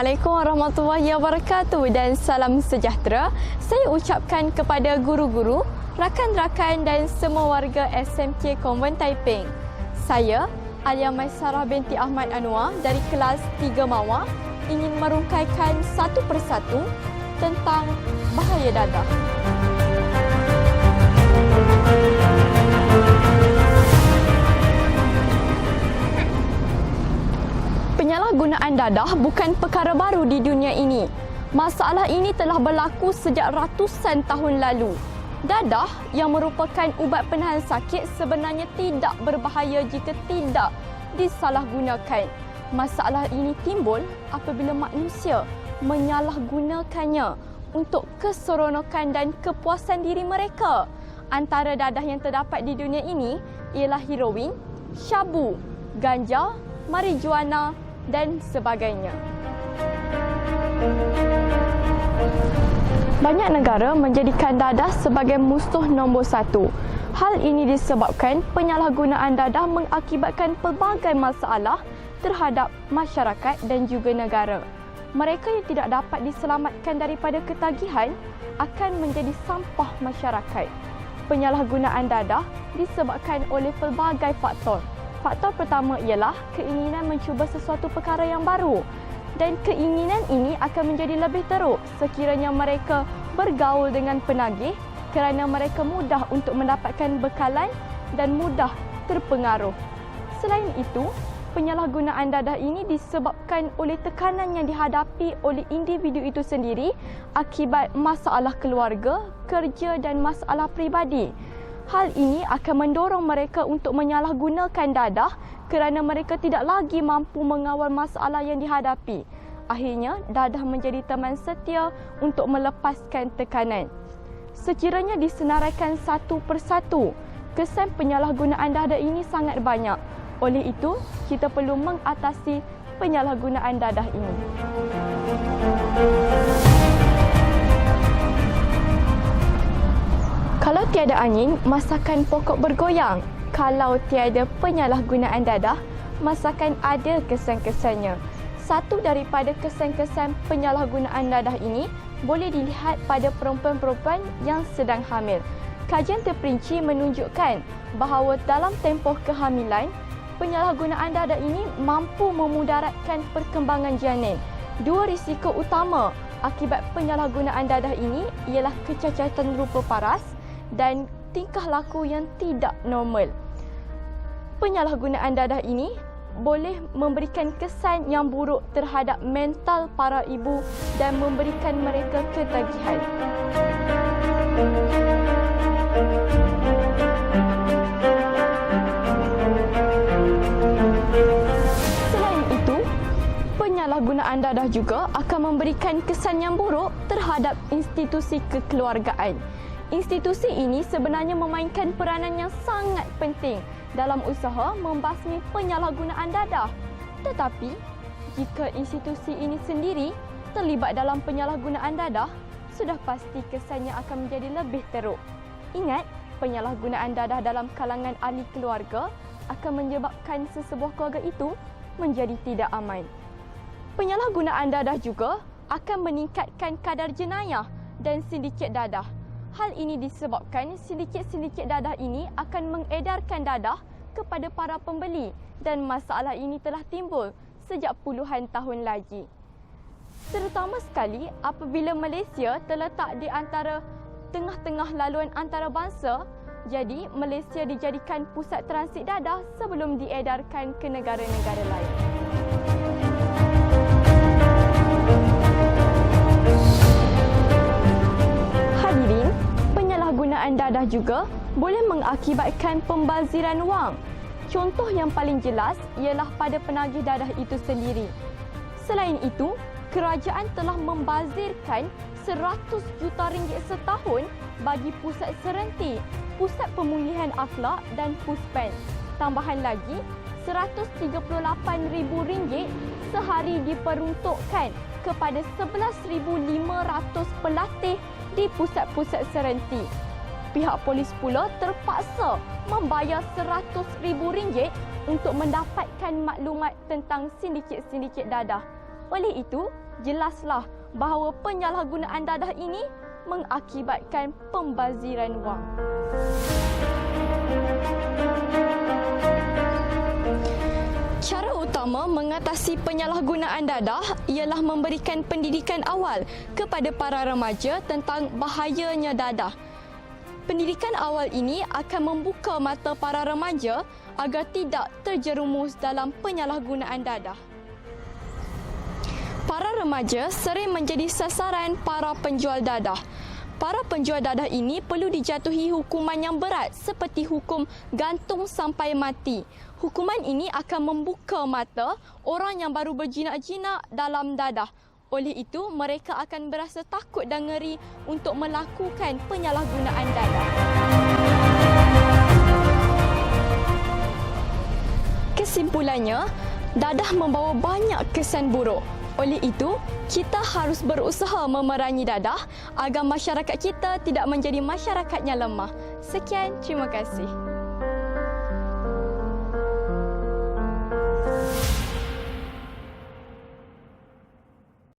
Assalamualaikum warahmatullahi wabarakatuh dan salam sejahtera. Saya ucapkan kepada guru-guru, rakan-rakan dan semua warga SMK Konvent Taiping. Saya, Alia Maisarah binti Ahmad Anwar dari kelas 3 Mawar ingin merungkaikan satu persatu tentang bahaya dadah. Penyalahgunaan dadah bukan perkara baru di dunia ini. Masalah ini telah berlaku sejak ratusan tahun lalu. Dadah yang merupakan ubat penahan sakit sebenarnya tidak berbahaya jika tidak disalahgunakan. Masalah ini timbul apabila manusia menyalahgunakannya untuk keseronokan dan kepuasan diri mereka. Antara dadah yang terdapat di dunia ini ialah heroin, syabu, ganja, marijuana dan sebagainya. Banyak negara menjadikan dadah sebagai musuh nombor satu. Hal ini disebabkan penyalahgunaan dadah mengakibatkan pelbagai masalah terhadap masyarakat dan juga negara. Mereka yang tidak dapat diselamatkan daripada ketagihan akan menjadi sampah masyarakat. Penyalahgunaan dadah disebabkan oleh pelbagai faktor. Faktor pertama ialah keinginan mencuba sesuatu perkara yang baru, dan keinginan ini akan menjadi lebih teruk sekiranya mereka bergaul dengan penagih kerana mereka mudah untuk mendapatkan bekalan dan mudah terpengaruh. Selain itu, penyalahgunaan dadah ini disebabkan oleh tekanan yang dihadapi oleh individu itu sendiri akibat masalah keluarga, kerja dan masalah peribadi. Hal ini akan mendorong mereka untuk menyalahgunakan dadah kerana mereka tidak lagi mampu mengawal masalah yang dihadapi. Akhirnya, dadah menjadi teman setia untuk melepaskan tekanan. Sekiranya disenaraikan satu persatu, kesan penyalahgunaan dadah ini sangat banyak. Oleh itu, kita perlu mengatasi penyalahgunaan dadah ini. Kalau tiada angin, masakan pokok bergoyang. Kalau tiada penyalahgunaan dadah, masakan ada kesan-kesannya. Satu daripada kesan-kesan penyalahgunaan dadah ini boleh dilihat pada perempuan-perempuan yang sedang hamil. Kajian terperinci menunjukkan bahawa dalam tempoh kehamilan, penyalahgunaan dadah ini mampu memudaratkan perkembangan janin. Dua risiko utama akibat penyalahgunaan dadah ini ialah kecacatan rupa paras dan tingkah laku yang tidak normal. Penyalahgunaan dadah ini boleh memberikan kesan yang buruk terhadap mental para ibu dan memberikan mereka ketagihan. Selain itu, penyalahgunaan dadah juga akan memberikan kesan yang buruk terhadap institusi kekeluargaan. Institusi ini sebenarnya memainkan peranan yang sangat penting dalam usaha membasmi penyalahgunaan dadah. Tetapi, jika institusi ini sendiri terlibat dalam penyalahgunaan dadah, sudah pasti kesannya akan menjadi lebih teruk. Ingat, penyalahgunaan dadah dalam kalangan ahli keluarga akan menyebabkan sesebuah keluarga itu menjadi tidak aman. Penyalahgunaan dadah juga akan meningkatkan kadar jenayah dan sindiket dadah. Hal ini disebabkan sindiket-sindiket dadah ini akan mengedarkan dadah kepada para pembeli dan masalah ini telah timbul sejak puluhan tahun lagi. Terutama sekali apabila Malaysia terletak di antara tengah-tengah laluan antarabangsa, jadi Malaysia dijadikan pusat transit dadah sebelum diedarkan ke negara-negara lain. Hadirin, penyalahgunaan dadah juga boleh mengakibatkan pembaziran wang. Contoh yang paling jelas ialah pada penagih dadah itu sendiri. Selain itu, kerajaan telah membazirkan 100 juta ringgit setahun bagi pusat serenti, pusat pemulihan akhlak dan puspen. Tambahan lagi, RM138,000 sehari diperuntukkan kepada 11,500 pelatih di pusat-pusat serenti. Pihak polis pula terpaksa membayar RM100,000 untuk mendapatkan maklumat tentang sindiket-sindiket dadah. Oleh itu, jelaslah bahawa penyalahgunaan dadah ini mengakibatkan pembaziran wang. Cara utama mengatasi penyalahgunaan dadah ialah memberikan pendidikan awal kepada para remaja tentang bahayanya dadah. Pendidikan awal ini akan membuka mata para remaja agar tidak terjerumus dalam penyalahgunaan dadah. Para remaja sering menjadi sasaran para penjual dadah. Para penjual dadah ini perlu dijatuhi hukuman yang berat seperti hukum gantung sampai mati. Hukuman ini akan membuka mata orang yang baru berjinak-jinak dalam dadah. Oleh itu, mereka akan berasa takut dan ngeri untuk melakukan penyalahgunaan dadah. Kesimpulannya, dadah membawa banyak kesan buruk. Oleh itu, kita harus berusaha memerangi dadah agar masyarakat kita tidak menjadi masyarakat yang lemah. Sekian, terima kasih.